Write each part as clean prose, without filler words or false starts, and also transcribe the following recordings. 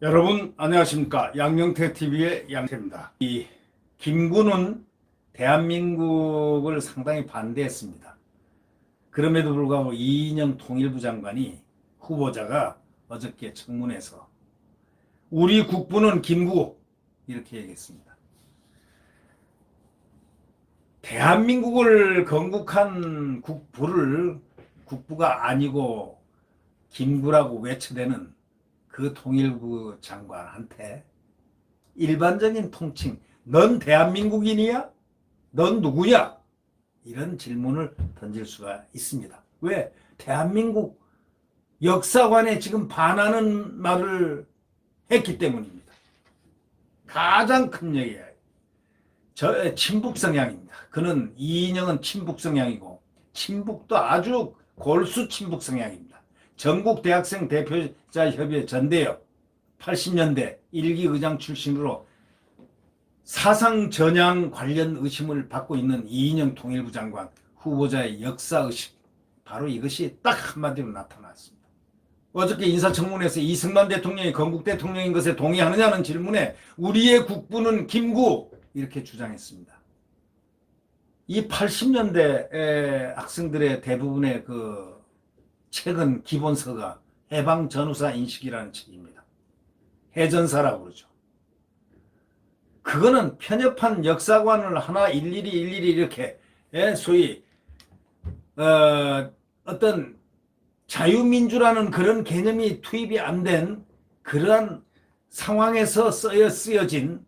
여러분 안녕하십니까? 양명태 TV의 양태입니다. 이 김구는 대한민국을 상당히 반대했습니다. 그럼에도 불구하고 이인영 통일부 장관이 후보자가 어저께 청문회에서 우리 국부는 김구 이렇게 얘기했습니다. 대한민국을 건국한 국부가 아니고 김구라고 외쳐대는 그 통일부 장관한테 일반적인 통칭, 넌 대한민국인이야? 넌 누구야? 이런 질문을 던질 수가 있습니다. 왜? 대한민국 역사관에 지금 반하는 말을 했기 때문입니다. 가장 큰 얘기예요. 친북 성향입니다. 그는 이인영은 친북 성향이고 친북도 아주 골수 친북 성향입니다. 전국 대학생 대표자 협의회 전대협 80년대 1기 의장 출신으로 사상 전향 관련 의심을 받고 있는 이인영 통일부 장관 후보자의 역사의식, 바로 이것이 딱 한마디로 나타났습니다. 어저께 인사청문회에서 이승만 대통령이 건국 대통령인 것에 동의하느냐는 질문에 우리의 국부는 김구 이렇게 주장했습니다. 이 80년대 학생들의 대부분의 그 책은 기본서가 해방 전후사 인식이라는 책입니다. 해전사라고 그러죠. 그거는 편협한 역사관을 하나 일일이 이렇게 소위 어떤 자유민주라는 그런 개념이 투입이 안 된 그러한 상황에서 쓰여진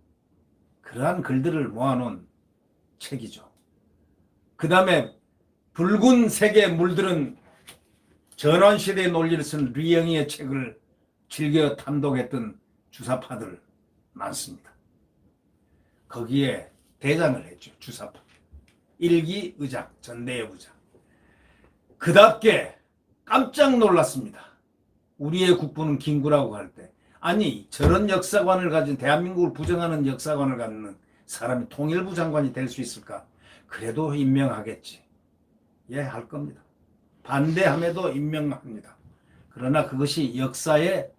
그러한 글들을 모아놓은 책이죠. 그 다음에 붉은 색에 물들은 전환시대의 논리를 쓴 류영희의 책을 즐겨 탐독했던 주사파들 많습니다. 거기에 대장을 했죠. 주사파. 1기 의장, 전대협 의장. 그답게 깜짝 놀랐습니다. 우리의 국부는 김구라고 할 때. 아니, 저런 역사관을 가진, 대한민국을 부정하는 역사관을 갖는 사람이 통일부 장관이 될 수 있을까? 그래도 임명하겠지. 예, 할 겁니다. 반대함에도 임명합니다. 그러나 그것이 역사의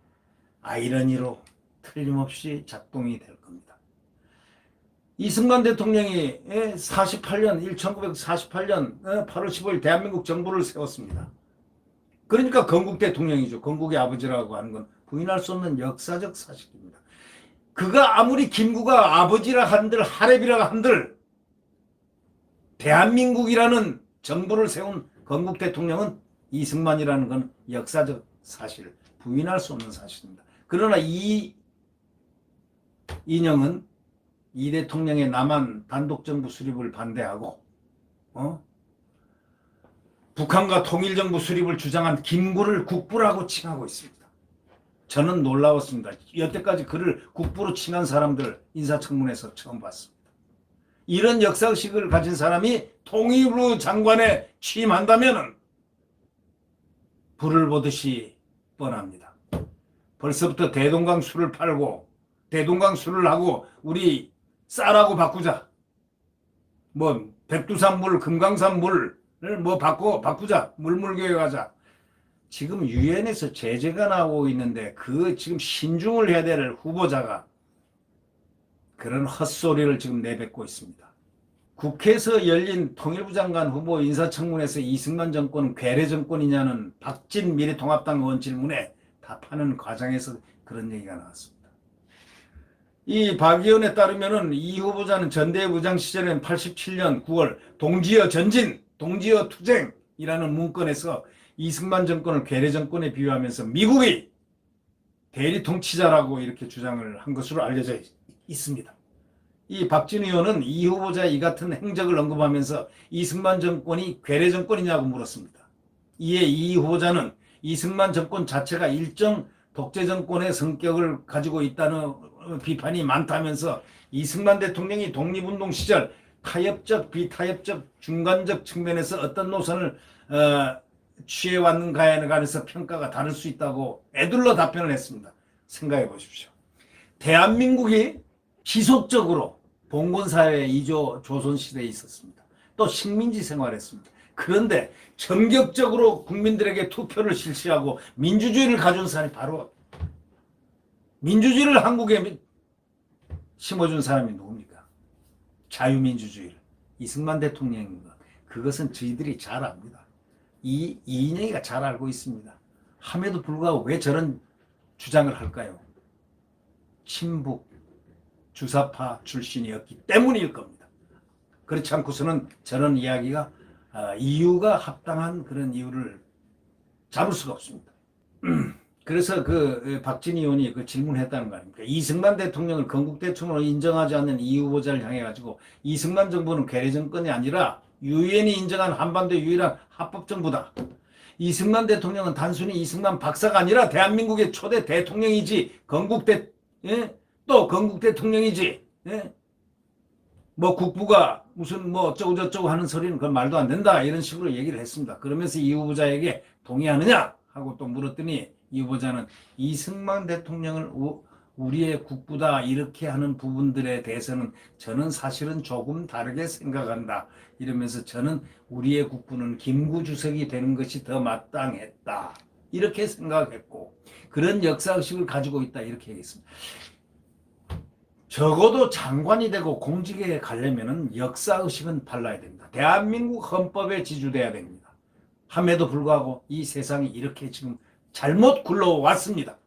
아이러니로 틀림없이 작동이 될 겁니다. 이승만 대통령이 1948년 8월 15일 대한민국 정부를 세웠습니다. 그러니까 건국 대통령이죠. 건국의 아버지라고 하는 건 부인할 수 없는 역사적 사실입니다. 그가 아무리 김구가 아버지라 한들 하랩이라 한들 대한민국이라는 정부를 세운 건국 대통령은 이승만이라는 건 역사적 사실, 부인할 수 없는 사실입니다. 그러나 이인영은 이 대통령의 남한 단독정부 수립을 반대하고 북한과 통일정부 수립을 주장한 김구를 국부라고 칭하고 있습니다. 저는 놀라웠습니다. 여태까지 그를 국부로 칭한 사람들 인사청문회에서 처음 봤습니다. 이런 역사의식을 가진 사람이 통일부 장관에 취임한다면 불을 보듯이 뻔합니다. 벌써부터 대동강 술을 팔고 대동강 술을 하고 우리 쌀하고 바꾸자. 뭐 백두산 물, 금강산 물을 뭐 바꾸자. 물물교회 가자. 지금 유엔에서 제재가 나오고 있는데 그 지금 신중을 해야 될 후보자가 그런 헛소리를 지금 내뱉고 있습니다. 국회에서 열린 통일부 장관 후보 인사청문회에서 이승만 정권은 괴뢰 정권이냐는 박진 미래통합당 의원 질문에 답하는 과정에서 그런 얘기가 나왔습니다. 이 박 의원에 따르면은 이 후보자는 전대협 의장 시절엔 87년 9월 동지어 전진, 동지어 투쟁이라는 문건에서 이승만 정권을 괴뢰 정권에 비유하면서 미국이 대리 통치자라고 이렇게 주장을 한 것으로 알려져 있습니다. 이 박진 의원은 이 후보자의 이 같은 행적을 언급하면서 이승만 정권이 괴뢰 정권이냐고 물었습니다. 이에 이 후보자는 이승만 정권 자체가 일정 독재 정권의 성격을 가지고 있다는 비판이 많다면서 이승만 대통령이 독립운동 시절 타협적, 비타협적, 중간적 측면에서 어떤 노선을 취해왔는가에 관해서 평가가 다를 수 있다고 애둘러 답변을 했습니다. 생각해 보십시오. 대한민국이 지속적으로 봉건사회 2조 조선시대에 있었습니다. 또 식민지 생활했습니다. 그런데 전격적으로 국민들에게 투표를 실시하고 민주주의를 가져온 사람이 바로 민주주의를 한국에 심어준 사람이 누굽니까? 자유민주주의를. 이승만 대통령인 것. 그것은 저희들이 잘 압니다. 이인영이가 잘 알고 있습니다. 함에도 불구하고 왜 저런 주장을 할까요? 친북 주사파 출신이었기 때문일 겁니다. 그렇지 않고서는 저런 이야기가 이유가 합당한 그런 이유를 잡을 수가 없습니다. 그래서 박진희 의원이 질문했다는 거 아닙니까? 이승만 대통령을 건국 대통령으로 인정하지 않는 이 후보자를 향해 가지고 이승만 정부는 괴뢰 정권이 아니라 유엔이 인정한 한반도의 유일한 합법 정부다. 이승만 대통령은 단순히 이승만 박사가 아니라 대한민국의 초대 대통령이지 또 건국 대통령이지. 뭐 국부가 무슨 뭐 어쩌고 저쩌고 하는 소리는 그건 말도 안 된다 이런 식으로 얘기를 했습니다. 그러면서 이 후보자에게 동의하느냐 하고 또 물었더니 이 후보자는 이승만 대통령을 우리의 국부다 이렇게 하는 부분들에 대해서는 저는 사실은 조금 다르게 생각한다 이러면서 저는 우리의 국부는 김구 주석이 되는 것이 더 마땅했다 이렇게 생각했고 그런 역사의식을 가지고 있다 이렇게 얘기했습니다. 적어도 장관이 되고 공직에 가려면 역사의식은 발라야 됩니다. 대한민국 헌법에 지주돼야 됩니다. 함에도 불구하고 이 세상이 이렇게 지금 잘못 굴러왔습니다.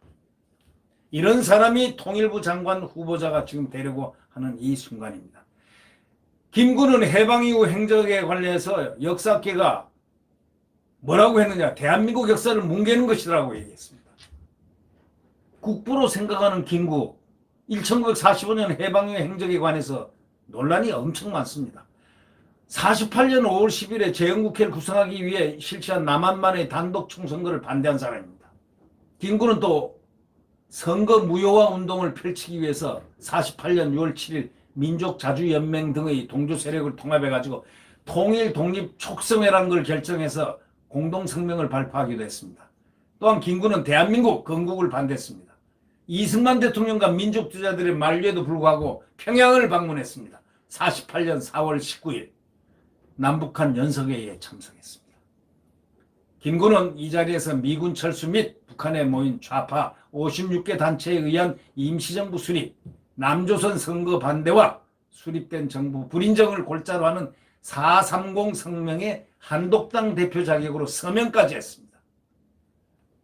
이런 사람이 통일부 장관 후보자가 지금 되려고 하는 이 순간입니다. 김구는 해방 이후 행적에 관련해서 역사학계가 뭐라고 했느냐? 대한민국 역사를 뭉개는 것이라고 얘기했습니다. 국부로 생각하는 김구 1945년 해방 이후 행적에 관해서 논란이 엄청 많습니다. 48년 5월 10일에 제1국회를 구성하기 위해 실시한 남한만의 단독 총선거를 반대한 사람입니다. 김구는 또 선거 무효화 운동을 펼치기 위해서 48년 6월 7일 민족자주연맹 등의 동조 세력을 통합해가지고 통일 독립 촉성회라는 걸 결정해서 공동성명을 발표하기도 했습니다. 또한 김구는 대한민국 건국을 반대했습니다. 이승만 대통령과 민족주의자들의 만류에도 불구하고 평양을 방문했습니다. 48년 4월 19일 남북한 연석회의에 참석했습니다. 김구는 이 자리에서 미군 철수 및 북한에 모인 좌파 56개 단체에 의한 임시정부 수립, 남조선 선거 반대와 수립된 정부 불인정을 골자로 하는 430 성명의 한독당 대표 자격으로 서명까지 했습니다.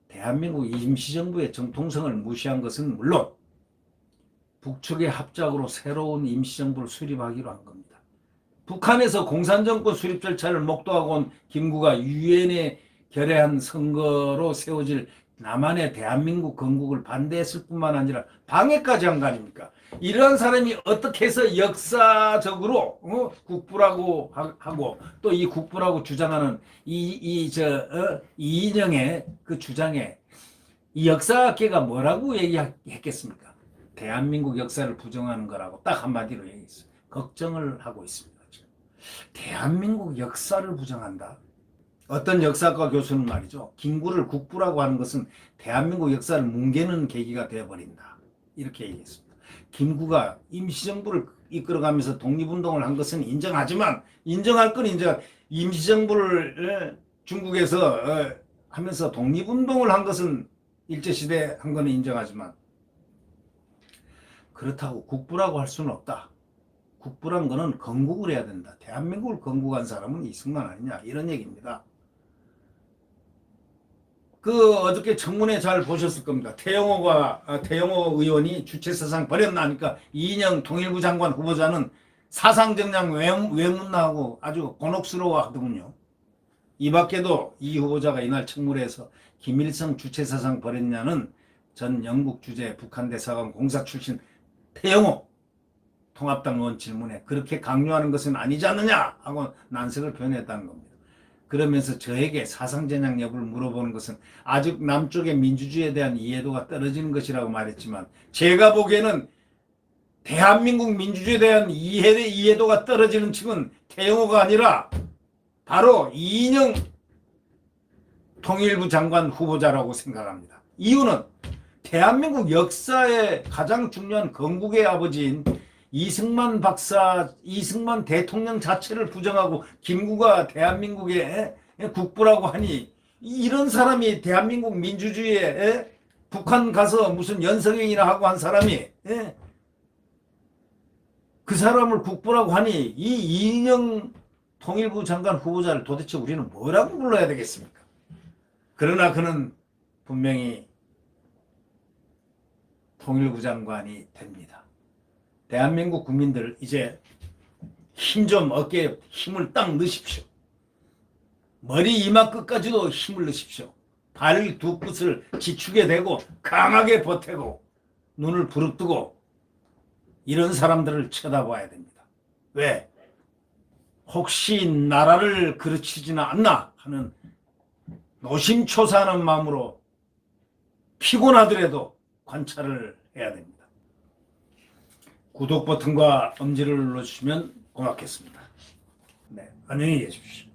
대한민국 임시정부의 정통성을 무시한 것은 물론 북측의 합작으로 새로운 임시정부를 수립하기로 한 겁니다. 북한에서 공산정권 수립 절차를 목도하고 온 김구가 유엔에 결의한 선거로 세워질 남한의 대한민국 건국을 반대했을 뿐만 아니라 방해까지 한 거 아닙니까? 이러한 사람이 어떻게 해서 역사적으로 국부라고 하고 또 이 국부라고 주장하는 이인영의 그 주장에 이 역사학계가 뭐라고 얘기했겠습니까? 대한민국 역사를 부정하는 거라고 딱 한마디로 얘기했어요. 걱정을 하고 있습니다. 지금. 대한민국 역사를 부정한다? 어떤 역사학과 교수는 말이죠. 김구를 국부라고 하는 것은 대한민국 역사를 뭉개는 계기가 되어버린다. 이렇게 얘기했습니다. 김구가 임시정부를 이끌어가면서 독립운동을 한 것은 인정하지만 인정할 건 임시정부를 중국에서 하면서 독립운동을 한 것은 일제시대 한 거는 인정하지만 그렇다고 국부라고 할 수는 없다. 국부란 거는 건국을 해야 된다. 대한민국을 건국한 사람은 이승만 아니냐 이런 얘기입니다. 어저께 청문회 잘 보셨을 겁니다. 태영호 의원이 주체사상 버렸나 하니까 이인영 통일부 장관 후보자는 사상정량 외문나하고 아주 곤혹스러워 하더군요. 이 밖에도 이 후보자가 이날 청문회에서 김일성 주체사상 버렸냐는 전 영국 주재 북한 대사관 공사 출신 태영호 통합당 의원 질문에 그렇게 강요하는 것은 아니지 않느냐 하고 난색을 표현했다는 겁니다. 그러면서 저에게 사상전향 여부를 물어보는 것은 아직 남쪽의 민주주의에 대한 이해도가 떨어지는 것이라고 말했지만 제가 보기에는 대한민국 민주주의에 대한 이해도가 떨어지는 측은 태영호가 아니라 바로 이인영 통일부 장관 후보자라고 생각합니다. 이유는 대한민국 역사의 가장 중요한 건국의 아버지인 이승만 박사, 이승만 대통령 자체를 부정하고 김구가 대한민국의 국부라고 하니 이런 사람이 대한민국 민주주의에 북한 가서 무슨 연석행이나 하고 한 사람이, 예? 그 사람을 국부라고 하니 이 이인영 통일부 장관 후보자를 도대체 우리는 뭐라고 불러야 되겠습니까? 그러나 그는 분명히 통일부 장관이 됩니다. 대한민국 국민들 이제 힘 좀 어깨에 힘을 딱 넣으십시오. 머리 이마 끝까지도 힘을 넣으십시오. 발 두 끝을 지축에 대고 강하게 보태고 눈을 부릅뜨고 이런 사람들을 쳐다봐야 됩니다. 왜? 혹시 나라를 그르치지는 않나 하는 노심초사하는 마음으로 피곤하더라도 관찰을 해야 됩니다. 구독 버튼과 엄지를 눌러주시면 고맙겠습니다. 네, 안녕히 계십시오.